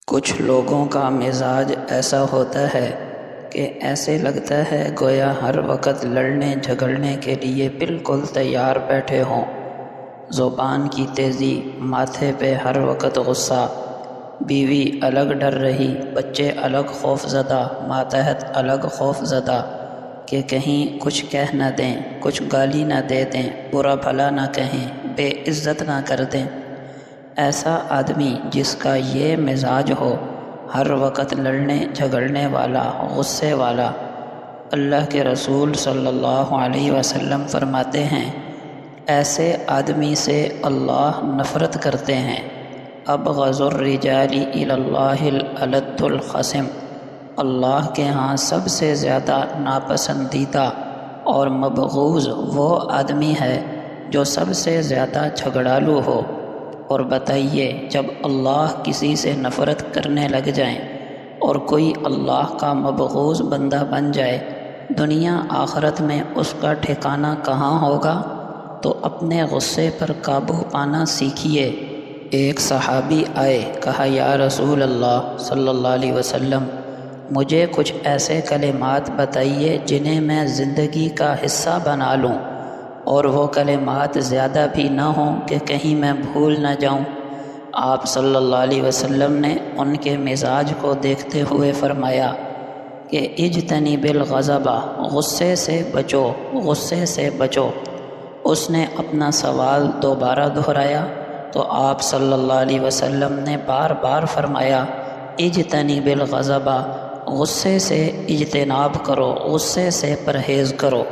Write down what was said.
کچھ لوگوں کا مزاج ایسا ہوتا ہے کہ ایسے لگتا ہے گویا ہر وقت لڑنے جھگڑنے کے لیے بالکل تیار بیٹھے ہوں۔ زبان کی تیزی، ماتھے پہ ہر وقت غصہ، بیوی الگ ڈر رہی، بچے الگ خوف زدہ، ماتحت الگ خوف زدہ کہ کہیں کچھ کہہ نہ دیں، کچھ گالی نہ دے دیں، برا بھلا نہ کہیں، بے عزت نہ کر دیں۔ ایسا آدمی جس کا یہ مزاج ہو، ہر وقت لڑنے جھگڑنے والا، غصے والا، اللہ کے رسول صلی اللہ علیہ وسلم فرماتے ہیں ایسے آدمی سے اللہ نفرت کرتے ہیں۔ ابغض الرجال الی اللہ الالد الخصم، اللہ کے ہاں سب سے زیادہ ناپسندیدہ اور مبغوض وہ آدمی ہے جو سب سے زیادہ جھگڑالو ہو۔ اور بتائیے، جب اللہ کسی سے نفرت کرنے لگ جائیں اور کوئی اللہ کا مبغوض بندہ بن جائے، دنیا آخرت میں اس کا ٹھکانہ کہاں ہوگا؟ تو اپنے غصے پر قابو پانا سیکھیے۔ ایک صحابی آئے، کہا یا رسول اللہ صلی اللہ علیہ وسلم، مجھے کچھ ایسے کلمات بتائیے جنہیں میں زندگی کا حصہ بنا لوں، اور وہ کلمات زیادہ بھی نہ ہوں کہ کہیں میں بھول نہ جاؤں۔ آپ صلی اللہ علیہ وسلم نے ان کے مزاج کو دیکھتے ہوئے فرمایا کہ اجتنب الغضب، غصے سے بچو، غصے سے بچو۔ اس نے اپنا سوال دوبارہ دہرایا تو آپ صلی اللہ علیہ وسلم نے بار بار فرمایا اجتنب الغضب، غصے سے اجتناب کرو، غصے سے پرہیز کرو۔